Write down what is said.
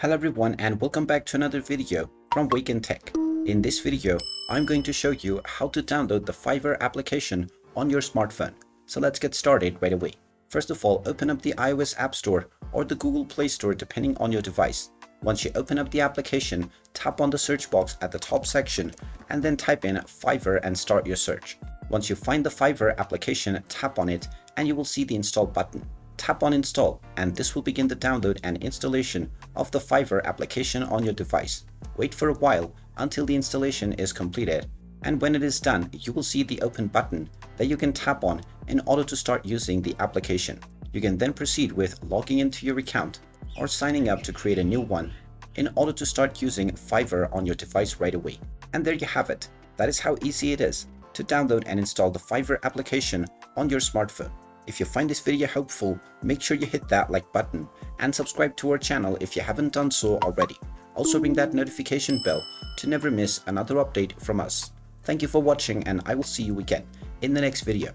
Hello everyone and welcome back to another video from Wake&Tech. In this video, I'm going to show you how to download the Fiverr application on your smartphone. So let's get started right away. First of all, open up the iOS App Store or the Google Play Store depending on your device. Once you open up the application, tap on the search box at the top section and then type in Fiverr and start your search. Once you find the Fiverr application, tap on it and you will see the install button. Tap on install and this will begin the download and installation of the Fiverr application on your device. Wait for a while until the installation is completed, and when it is done, you will see the open button that you can tap on in order to start using the application. You can then proceed with logging into your account or signing up to create a new one in order to start using Fiverr on your device right away. And there you have it. That is how easy it is to download and install the Fiverr application on your smartphone. If you find this video helpful, make sure you hit that like button and subscribe to our channel if you haven't done so already. Also ring that notification bell to never miss another update from us. Thank you for watching and I will see you again in the next video.